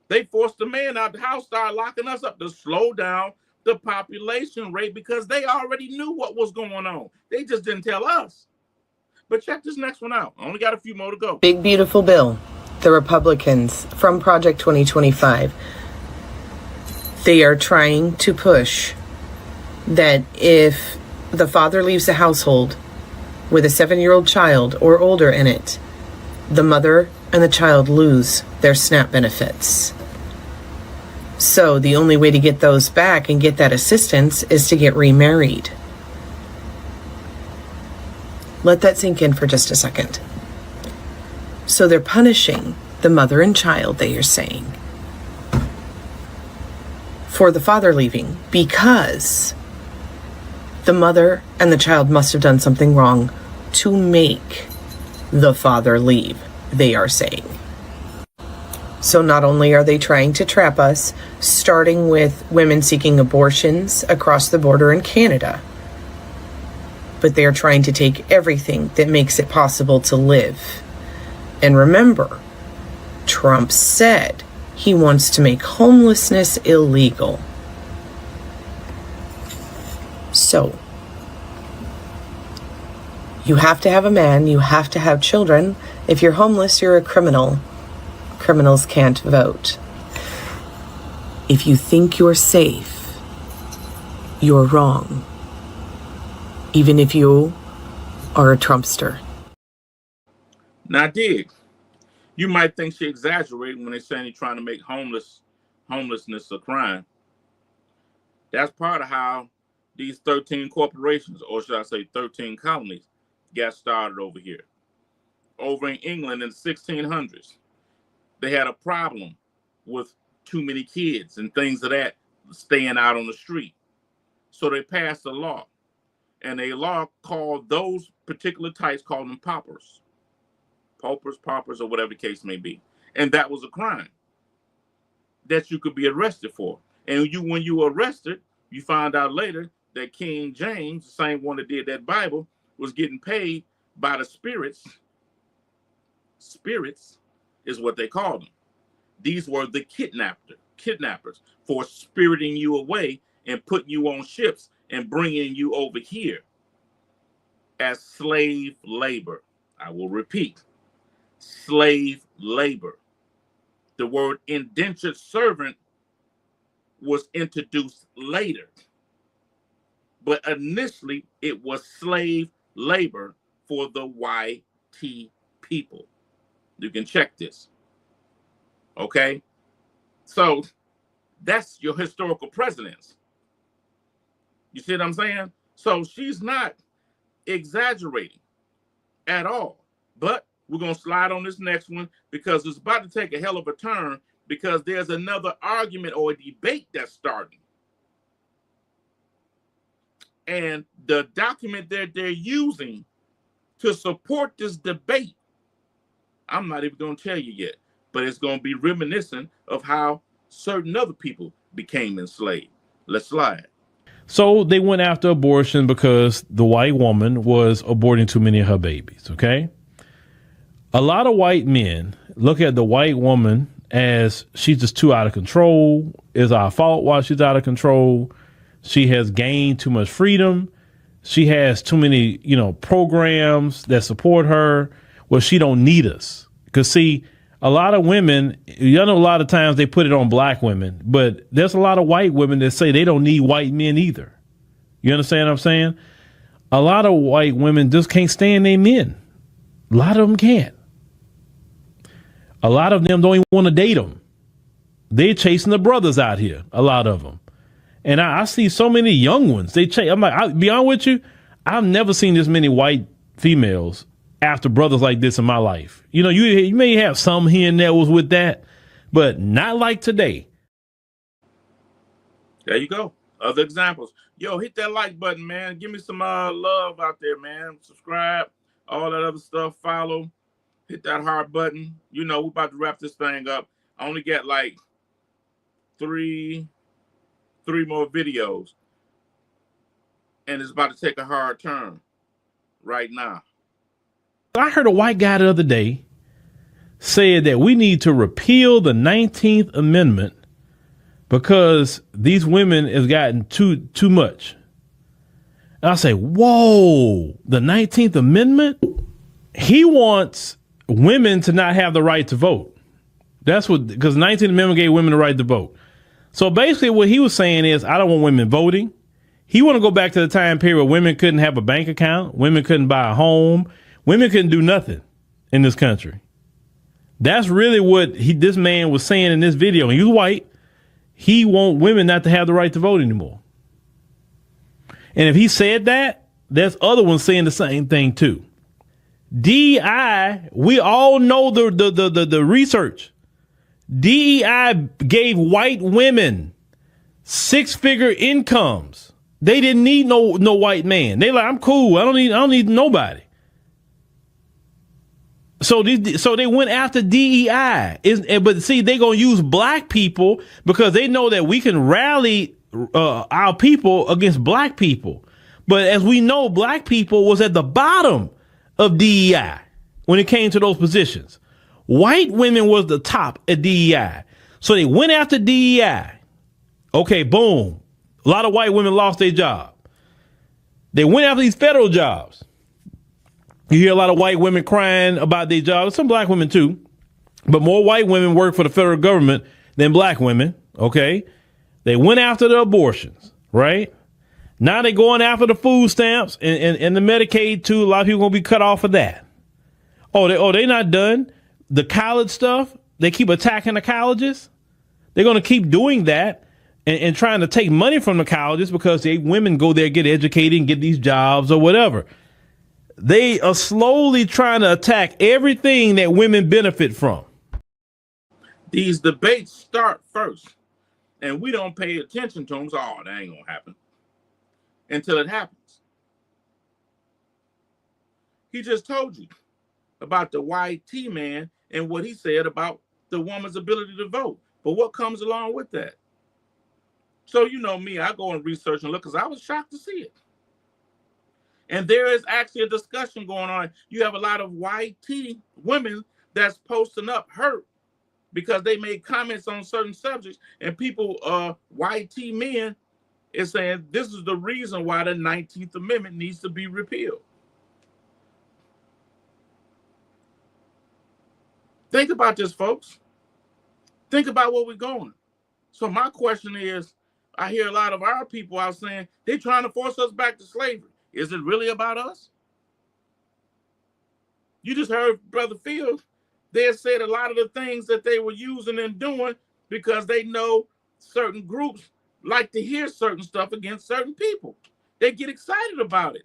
Speaker 1: they forced the man out the house, started locking us up to slow down the population rate because they already knew what was going on. They just didn't tell us. But check this next one out. I only got a few more to go.
Speaker 14: Big beautiful bill. The Republicans from Project 2025, they are trying to push that if the father leaves the household with a 7-year-old child or older in it, the mother and the child lose their SNAP benefits. So the only way to get those back and get that assistance is to get remarried. Let that sink in for just a second. So they're punishing the mother and child, they are saying, for the father leaving because the mother and the child must have done something wrong to make the father leave, they are saying. So not only are they trying to trap us, starting with women seeking abortions across the border in Canada, but they are trying to take everything that makes it possible to live. And remember, Trump said he wants to make homelessness illegal. So, you have to have a man, you have to have children. If you're homeless, you're a criminal. Criminals can't vote. If you think you're safe, you're wrong. Even if you are a Trumpster.
Speaker 1: Now, dig. You might think she exaggerating when they're saying he's trying to make homelessness a crime. That's part of how these 13 corporations, or should I say 13 colonies, got started over here. Over in England in the 1600s, they had a problem with too many kids and things of that staying out on the street. So they passed a law. And a law called those particular types, called them paupers. Paupers, or whatever the case may be. And that was a crime that you could be arrested for. And when you were arrested, you found out later that King James, the same one that did that Bible, was getting paid by the spirits. Spirits is what they called them. These were the kidnappers for spiriting you away and putting you on ships and bringing you over here as slave labor. I will repeat, slave labor. The word indentured servant was introduced later, but initially it was slave labor for the white people. You can check this. Okay? So that's your historical precedence. You see what I'm saying? So she's not exaggerating at all. But we're going to slide on this next one because it's about to take a hell of a turn because there's another argument or a debate that's starting. And the document that they're using to support this debate, I'm not even going to tell you yet, but it's going to be reminiscent of how certain other people became enslaved. Let's slide.
Speaker 10: So they went after abortion because the white woman was aborting too many of her babies, okay? A lot of white men look at the white woman as she's just too out of control. It's our fault why she's out of control. She has gained too much freedom. She has too many, programs that support her. Well, she don't need us. Because, see, a lot of women, a lot of times they put it on black women, but there's a lot of white women that say they don't need white men either. You understand what I'm saying? A lot of white women just can't stand their men. A lot of them can't. A lot of them don't even want to date them. They're chasing the brothers out here, a lot of them. And I see so many young ones. I'm like, I'll be honest with you, I've never seen this many white females after brothers like this in my life. You know, you may have some here and there was with that, but not like today.
Speaker 1: There you go. Other examples. Yo, hit that like button, man. Give me some love out there, man. Subscribe, all that other stuff. Follow. Hit that heart button. You know, we're about to wrap this thing up. I only got like three more videos. And it's about to take a hard turn right now.
Speaker 10: I heard a white guy the other day said that we need to repeal the 19th Amendment because these women has gotten too much. And I say, whoa, the 19th Amendment? He wants women to not have the right to vote. That's what, because the 19th Amendment gave women the right to vote. So basically what he was saying is, I don't want women voting. He want to go back to the time period where women couldn't have a bank account, women couldn't buy a home, women couldn't do nothing in this country. That's really what this man was saying in this video. He was white. He want women not to have the right to vote anymore. And if he said that, there's other ones saying the same thing too. DEI, we all know the research. DEI gave white women 6-figure incomes. They didn't need no white man. They like, I'm cool. I don't need nobody. So they went after DEI. But see, they gonna use black people because they know that we can rally our people against black people. But as we know, black people was at the bottom of DEI when it came to those positions. White women was the top at DEI. So they went after DEI. Okay, boom. A lot of white women lost their job. They went after these federal jobs. You hear a lot of white women crying about their jobs. Some black women too. But more white women work for the federal government than black women. Okay. They went after the abortions, right? Now they're going after the food stamps and the Medicaid too. A lot of people gonna be cut off of that. They're not done. The college stuff, they keep attacking the colleges. They're gonna keep doing that and trying to take money from the colleges because women go there, get educated and get these jobs or whatever. They are slowly trying to attack everything that women benefit from.
Speaker 1: These debates start first, and we don't pay attention to them. So, that ain't gonna happen until it happens. He just told you about the white T-man and what he said about the woman's ability to vote. But what comes along with that? So you know me, I go and research and look because I was shocked to see it. And there is actually a discussion going on. You have a lot of white T women that's posting up hurt because they made comments on certain subjects, and people, white T men, is saying this is the reason why the 19th Amendment needs to be repealed. Think about this, folks. Think about where we're going. So my question is, I hear a lot of our people out saying they're trying to force us back to slavery. Is it really about us? You just heard Brother Fields. They said a lot of the things that they were using and doing because they know certain groups like to hear certain stuff against certain people. They get excited about it.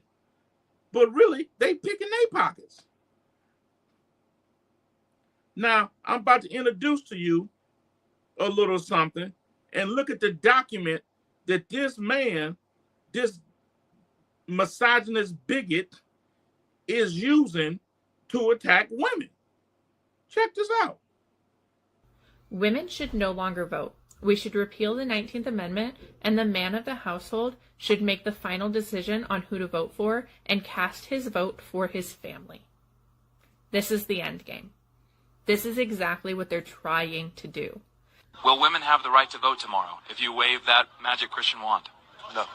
Speaker 1: But really, they picking their pockets. Now, I'm about to introduce to you a little something and look at the document that this man, this misogynist bigot, is using to attack women. Check this out.
Speaker 15: Women should no longer vote. We should repeal the 19th Amendment, and the man of the household should make the final decision on who to vote for and cast his vote for his family. This is the end game. This is exactly what they're trying to do.
Speaker 16: Will women have the right to vote tomorrow if you wave that magic Christian wand?
Speaker 17: No.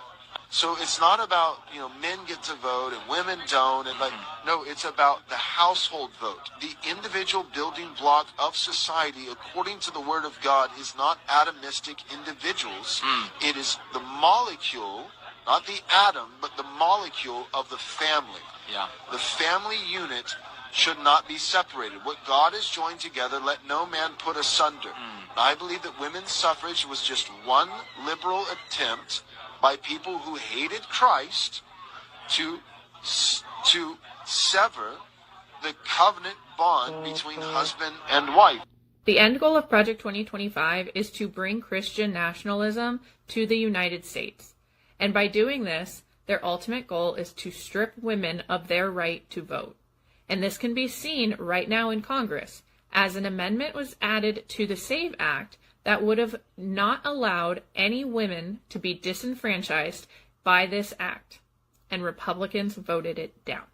Speaker 17: So it's not about, men get to vote and women don't. And no, it's about the household vote. The individual building block of society, according to the word of God, is not atomistic individuals. It is the molecule, not the atom, but the molecule of the family.
Speaker 16: Yeah.
Speaker 17: The family unit should not be separated. What God has joined together, let no man put asunder. I believe that women's suffrage was just one liberal attempt by people who hated Christ to sever the covenant bond between husband and wife.
Speaker 15: The end goal of Project 2025 is to bring Christian nationalism to the United States. And by doing this, their ultimate goal is to strip women of their right to vote. And this can be seen right now in Congress, as an amendment was added to the SAVE Act that would have not allowed any women to be disenfranchised by this act. And Republicans voted it down.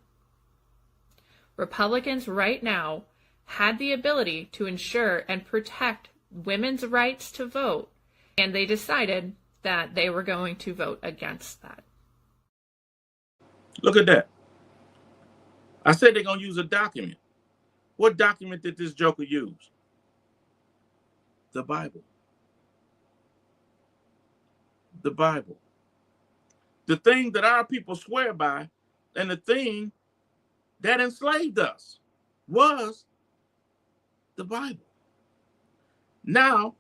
Speaker 15: Republicans right now had the ability to ensure and protect women's rights to vote, and they decided that they were going to vote against that.
Speaker 1: Look at that. I said they're going to use a document. What document did this joker use? The Bible. The Bible. The thing that our people swear by, and the thing that enslaved us, was the Bible. Now,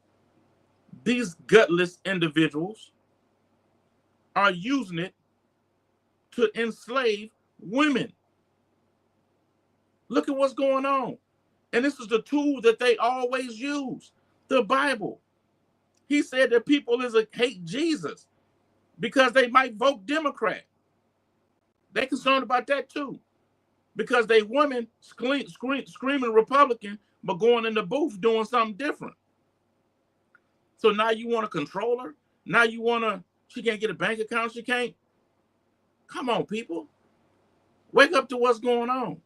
Speaker 1: these gutless individuals are using it to enslave women. Look at what's going on. And this is the tool that they always use, the Bible. He said that people hate Jesus because they might vote Democrat. They're concerned about that too, because they women screaming Republican, but going in the booth doing something different. So now you want to control her? Now you want to, she can't get a bank account, she can't? Come on, people. Wake up to what's going on.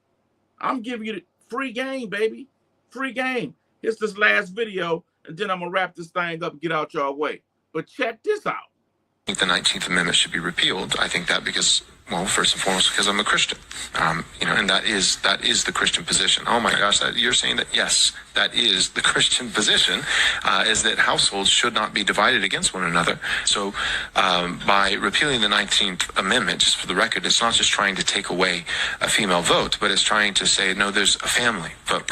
Speaker 1: I'm giving you the free game, baby. Free game. Here's this last video, and then I'm going to wrap this thing up and get out your way. But check this out.
Speaker 18: I think the 19th Amendment should be repealed. I think that because, well, first and foremost, because I'm a Christian, and that is the Christian position. Oh my gosh, you're saying that? Yes, that is the Christian position, is that households should not be divided against one another. So by repealing the 19th Amendment, just for the record, it's not just trying to take away a female vote, but it's trying to say, no, there's a family vote.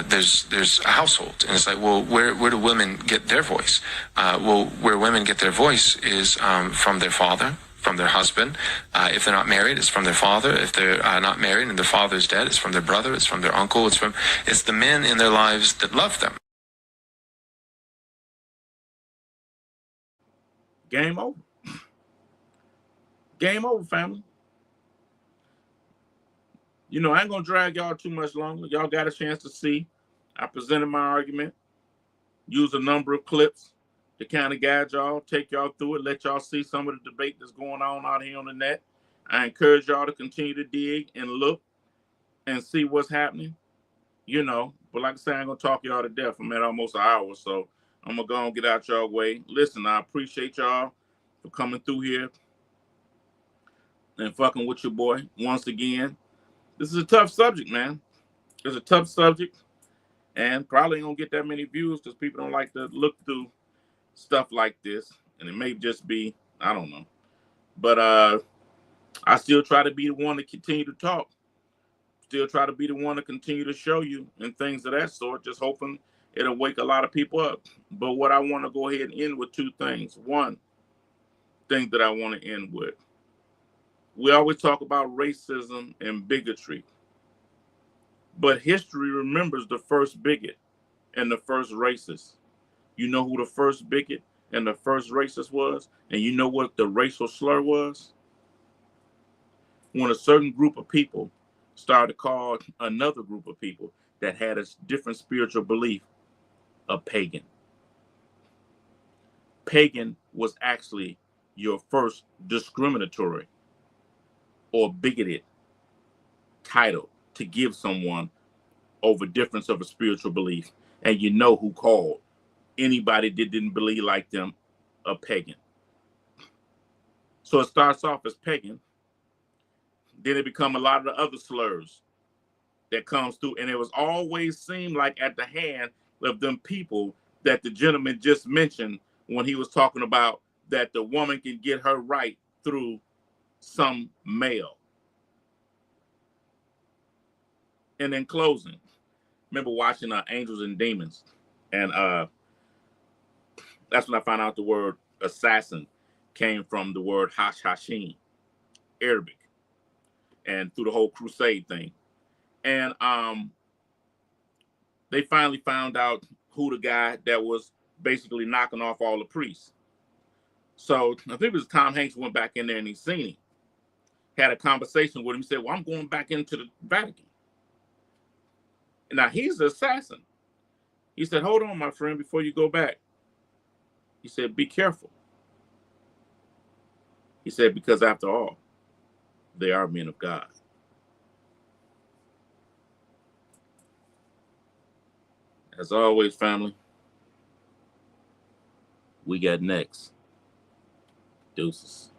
Speaker 18: There's a household. And it's like, well, where do women get their voice? Well, where women get their voice is from their father, from their husband. If they're not married, it's from their father. If they're not married and their father's dead, it's from their brother, it's from their uncle, it's the men in their lives that love them.
Speaker 1: Game over. Game over, family. You know, I ain't gonna drag y'all too much longer. Y'all got a chance to see. I presented my argument, used a number of clips to kind of guide y'all, take y'all through it, let y'all see some of the debate that's going on out here on the net. I encourage y'all to continue to dig and look and see what's happening, you know. But like I said, I ain't going to talk y'all to death. I'm at almost an hour, so I'm going to go and get out y'all way. Listen, I appreciate y'all for coming through here and fucking with your boy once again. This is a tough subject, man. It's a tough subject, and probably ain't going to get that many views because people don't like to look through stuff like this, and it may just be, I don't know, but I still try to be the one to continue to talk, still try to be the one to continue to show you and things of that sort, just hoping it'll wake a lot of people up. But what I want to go ahead and end with two things. One thing that I want to end with, we always talk about racism and bigotry, but history remembers the first bigot and the first racist. You know who the first bigot and the first racist was? And you know what the racial slur was? When a certain group of people started to call another group of people that had a different spiritual belief a pagan. Pagan was actually your first discriminatory or bigoted title to give someone over difference of a spiritual belief. And you know who called anybody that didn't believe like them a pagan. So it starts off as pagan, then it become a lot of the other slurs that comes through, and it was always seemed like at the hand of them people that the gentleman just mentioned when he was talking about that the woman can get her right through some male. And in closing, remember watching Angels and Demons, and that's when I found out the word assassin came from the word hashashin, Arabic, and through the whole crusade thing. And they finally found out who the guy that was basically knocking off all the priests. So I think it was Tom Hanks went back in there and he seen him, had a conversation with him. He said, well, I'm going back into the Vatican. And now he's the assassin. He said, hold on, my friend, before you go back. He said, be careful. He said, because after all, they are men of God. As always, family, we got next. Deuces.